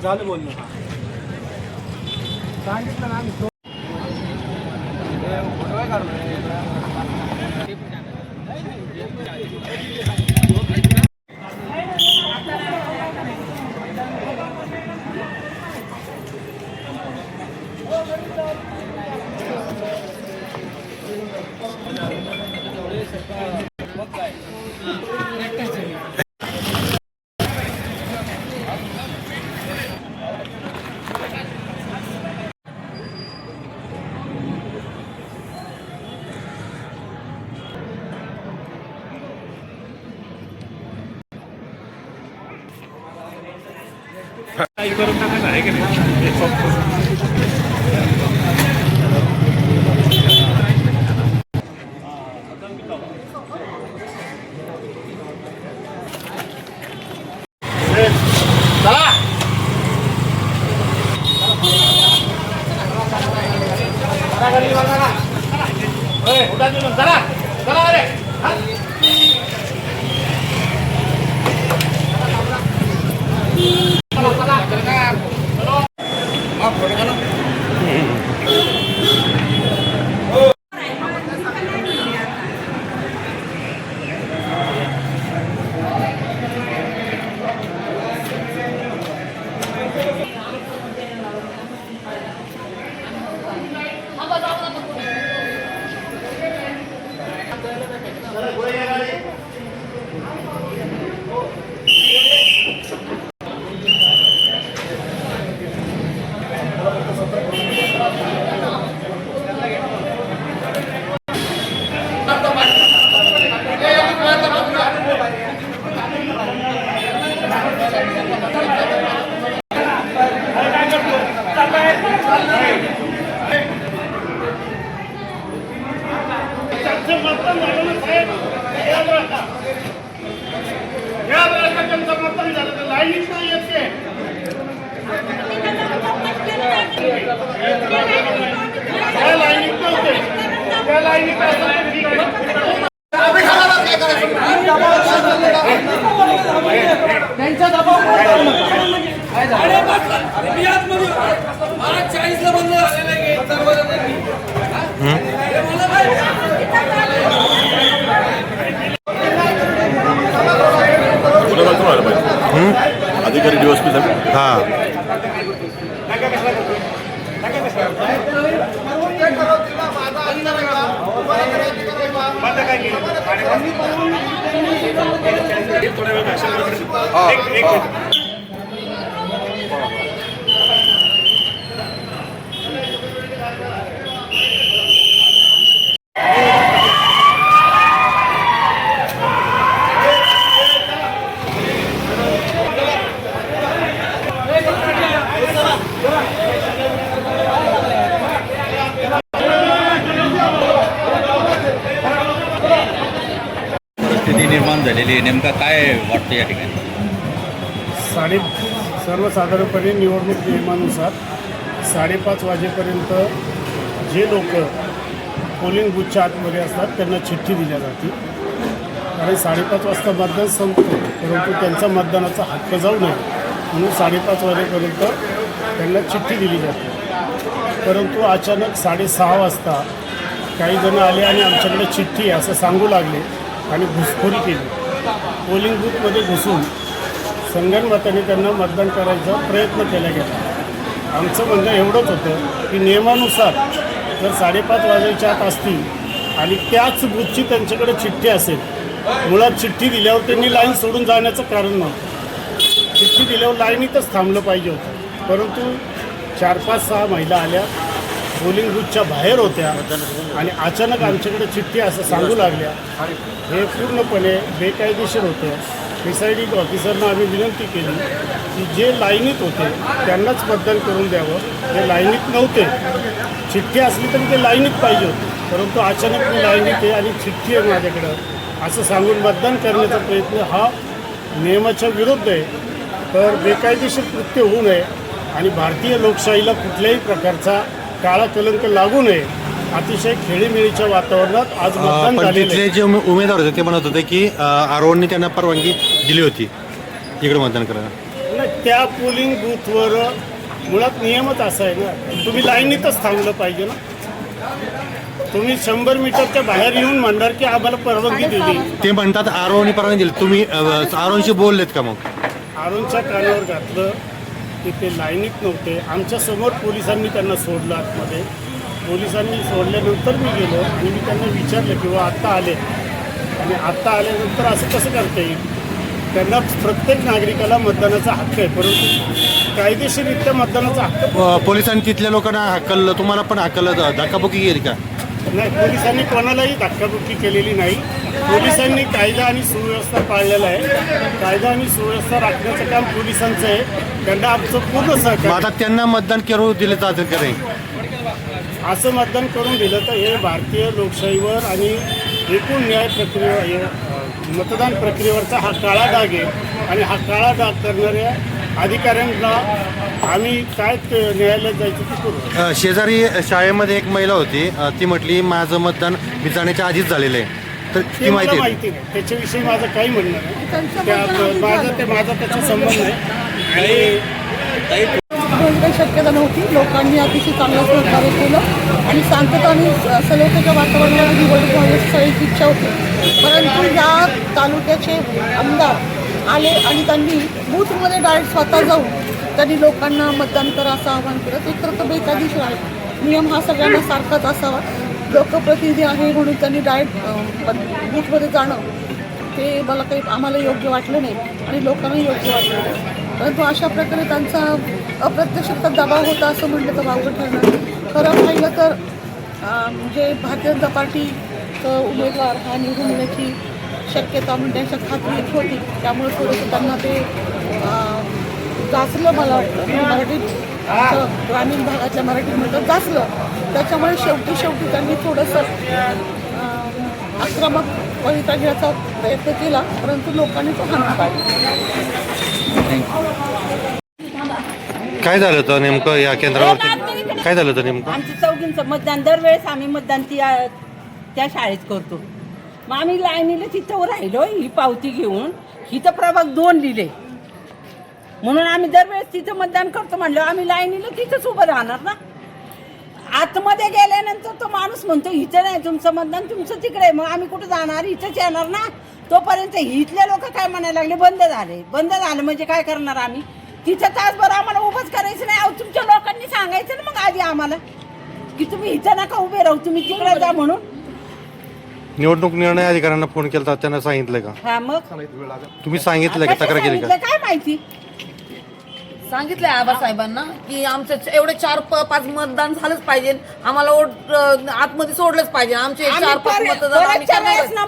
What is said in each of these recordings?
झालं बोलणं. सांगितलं ना आम्ही. काही करून टाकायचं आहे की नाही. त्यांचा दबाव अधिकारी डीएसपी साहेब. हां निर्माण झालेली आहे. नेमका काय वाटतं या ठिकाणी? सर्वसाधारणपणे निवडणूक नियमानुसार 5:30 वाजेपर्यंत जे लोक पोलिंग बूथच्या आतमध्ये असतात त्यांना चिठ्ठी दिल्या जाते. कारण 5:30 वाजता मतदान संपतो, परंतु त्यांचा मतदानाचा हक्क जाऊ नये म्हणून 5:30 वाजेपर्यंत त्यांना चिठ्ठी दिली जाते. परंतु अचानक 6:30 वाजता काही जण आले आणि आमच्याकडे चिठ्ठी असं सांगू लागले आणि घुसखोरी केली. पोलिंग बूथमध्ये घुसून संगनमताने त्यांना मतदान करायचा प्रयत्न केला गेला. आमचं म्हणणं एवढंच होतं की नियमानुसार जर 5:30 वाजायच्या आत असतील आणि त्याच बूथची त्यांच्याकडे चिठ्ठी असेल, मुळात चिठ्ठी दिल्यावर त्यांनी लाईन सोडून जाण्याचं कारण नव्हतं. चिठ्ठी दिल्यावर लाईनीतच थांबलं पाहिजे होतं. परंतु 4-5-6 महिला आल्या, पोलिंग बूथच्या बाहेर होत्या आणि अचानक आमच्याकडे चिठ्ठी असं सांगू लागल्या. हे पूर्णपणे बेकायदेशीर होतं. प्रिसाइडिंग ऑफिसरना आम्ही विनंती केली की जे लाईनीत होते त्यांनाच मतदान करून द्यावं. ते लाईनीत नव्हते, चिठ्ठी असली तरी ते लाईनीत पाहिजे होते, परंतु अचानक मी लाईनीत आहे आणि चिठ्ठी आहे माझ्याकडं असं सांगून मतदान करण्याचा प्रयत्न हा नियमाच्या विरुद्ध आहे. तर बेकायदेशीर कृत्य होऊ नये आणि भारतीय लोकशाहीला कुठल्याही प्रकारचा काळा कलंक लागू नये. अतिशय खेळीमेळीच्या वातावरणात आज मतदान झालेलं तिथले जे उमेदवार होते ते म्हणत होते की आरोहनने त्यांना परवानगी दिली होती इकडे मतदान करायला. नाही, त्या पोलिंग बूथवर मुळात नियमच असा आहे ना, तुम्ही लाईनीतच थांबलं पाहिजे ना. तुम्ही 100 मीटरच्या बाहेर येऊन म्हणणार की आम्हाला परवानगी दिली. ते म्हणतात आरोनी परवानगी दिली, तुम्ही आरोनशी बोललेत का? मग आरोनच्या कानावर घातलं की ते लाईनीत नव्हते. आमच्या समोर पोलिसांनी त्यांना सोडलं आतमध्ये. पोलिसांनी सोडल्यानंतर मी गेलो आणि मी त्यांना विचारलं की आत्ता आले आणि आत्ता आल्यानंतर असं कसं करता येईल. त्यांना प्रत्येक नागरिकाला मतदानाचा हक्क आहे, परंतु कायदेशीररित्या मतदानाचा हक्क पोलिसांनी तिथल्या लोकांना हाकललं, तुम्हाला पण हाकललं, धक्काबुक्की केली का? नाही, पोलिसांनी कोणालाही धक्काबुक्की केलेली नाही. पोलिसांनी कायदा आणि सुव्यवस्था पाळलेला आहे. कायदा आणि सुव्यवस्था राखण्याचं काम पोलिसांचं आहे. त्यांना आमचं पूर्ण सहकार्य. आता त्यांना मतदान करू दिलं जातं का नाही? असं मतदान करून दिलं तर हे भारतीय लोकशाहीवर आणि एकूण न्याय प्रक्रिये मतदान प्रक्रियेवरचा हा काळा डाग आहे. आणि हा काळा डाग करणाऱ्या अधिकाऱ्यांना आम्ही काय न्यायालयात जायचं ते करू. शेजारी शाळेमध्ये एक महिला होती, ती म्हटली माझं मतदान मी जाण्याच्या आधीच झालेलं आहे. तर ते ती मला माहिती माहिती नाही, त्याच्याविषयी माझं काही म्हणणं नाही. माझा त्याचा संबंध नाही. आणि काही शक्यता नव्हती. लोकांनी अतिशय चांगलं सहकार्य केलं आणि शांतता आणि सलोख्याच्या वातावरणावर निवडणूक व्हायची सगळ्यांची इच्छा होती. परंतु या तालुक्याचे आमदार आले आणि त्यांनी बूथमध्ये डायरेक्ट स्वतः जाऊन त्यांनी लोकांना मतदान करा असं आवाहन केलं. ते खरं तर बेकायदेशीर आहे. नियम हा सगळ्यांना सारखाच असावा. लोकप्रतिनिधी आहे म्हणून त्यांनी डायरेक्ट बूथमध्ये जाणं ते मला काही आम्हाला योग्य वाटलं नाही आणि लोकांनाही योग्य वाटलं नाही. परंतु अशा प्रकारे त्यांचा अप्रत्यक्षता दबाव होता असं म्हटलं तर वावगं ठरणार. खरं पाहिलं तर म्हणजे भारतीय जनता पार्टीचा उमेदवार हा निवडून येण्याची शक्यता म्हणजे त्यांच्या खात्रीत होती. त्यामुळे थोडंसं त्यांना ते गाजलं मला वाटतं. मराठीत ग्रामीण भागातल्या मराठीमध्ये गाजलं. त्याच्यामुळे शेवटी त्यांनी थोडंसं आक्रमक पवित्रा घ्यायचा प्रयत्न केला, परंतु लोकांनी तो हात पाडला. काय झालं होतं नेमकं या केंद्रावरती? काय झालं होतं नेमकं? आमचं चौघींचं मतदान दरवेळेस आम्ही मतदान त्या शाळेत करतो. मग आम्ही लाईनीला तिथं राहिलो ही पावती घेऊन. हिथं प्रभाग 2 लिहिले म्हणून आम्ही दरवेळेस तिथं मतदान करतो. म्हणलं आम्ही लाईनीला तिथंच उभं राहणार ना. आतमध्ये गेल्यानंतर तो माणूस म्हणतो इथं नाही तुमचं मतदान, तुमचं तिकडे. मग आम्ही कुठं जाणार? इथंच येणार ना. तोपर्यंत इथले लोक काय म्हणायला लागले बंद झालं म्हणजे काय करणार आम्ही? तिथं तासभर आम्हाला उभंच करायचं नाही. अहो तुमच्या लोकांनी सांगायचं ना मग आधी आम्हाला की तुम्ही इथं नका उभे राहू, तुम्ही तिकडे जा म्हणून. निवडणूक निर्णय अधिकाऱ्यांना फोन केला, त्यांना सांगितलं का? हा मग तुम्ही सांगितलं का, तक्रार केली का? काय माहिती सांगितलंय आबासाहेबांना की आमचं एवढे 4-5 मतदान झालंच पाहिजे. आम्हाला वोट आतमध्ये सोडलंच पाहिजे. आमचे 4-5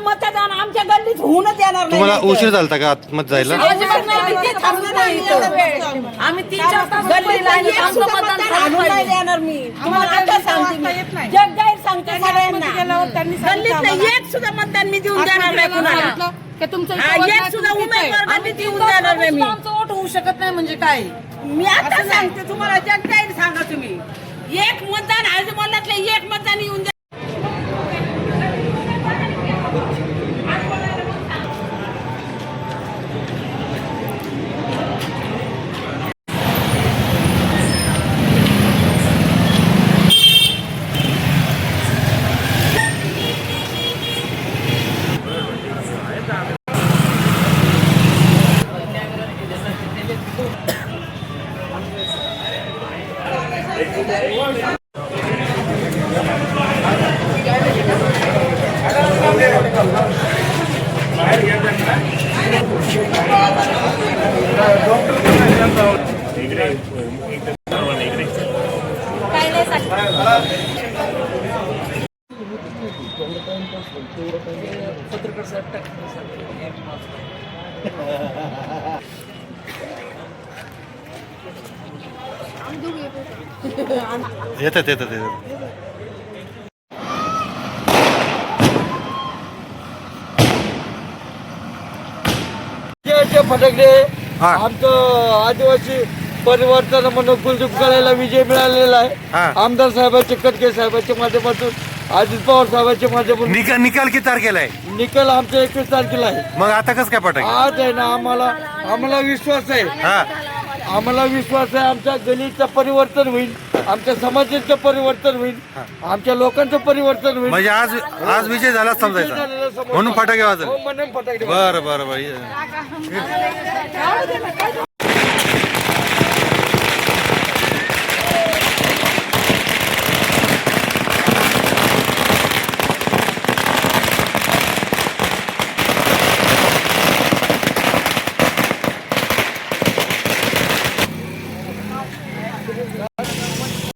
मतदान आमच्या गल्लीत होऊनच येणार नाही. तुम्हाला उशीर झाला का आतमध्ये जायला? आम्ही 3-4 तास आमचं मतदान झालं पाहिजे. येणार मी तुम्हाला आता सांगते. जगजाहीर सांगते सगळ्यांना. गल्लीतलं एक सुद्धा मतदान मी देऊन देणार नाही कुणाला. एक सुद्धा उमेदवार मी देऊन देणार नाही. मी आमचं वोट होऊ शकत नाही म्हणजे काय? मी आता सांगते तुम्हाला. जगजाहीर सांगा तुम्ही. एक मतदान आजमोलातले एक मतदान येऊन द्या. येतात फटकले आमचं आदिवासी परिवर्तन म्हणून कुलदीप करायला विजय मिळालेला आहे. आमदार साहेबांचे, कटके साहेबांच्या माध्यमातून, अजित पवार साहेबांच्या माध्यमातून. निकाल किती तारखेला आहे? निकाल आमच्या 21 तारखेला आहे. मग आता कसं काय पटक? आज आहे ना आम्हाला विश्वास आहे. आम्हाला विश्वास आहे आमच्या गलीचं परिवर्तन होईल, आमच्या समाजाचं परिवर्तन होईल, आमच्या लोकांचं परिवर्तन होईल. म्हणजे आज विजय झाला समजायचा झालेला समजतो. म्हणून फटाके वाजले. हो, म्हणून फटाके बरं बरं बरं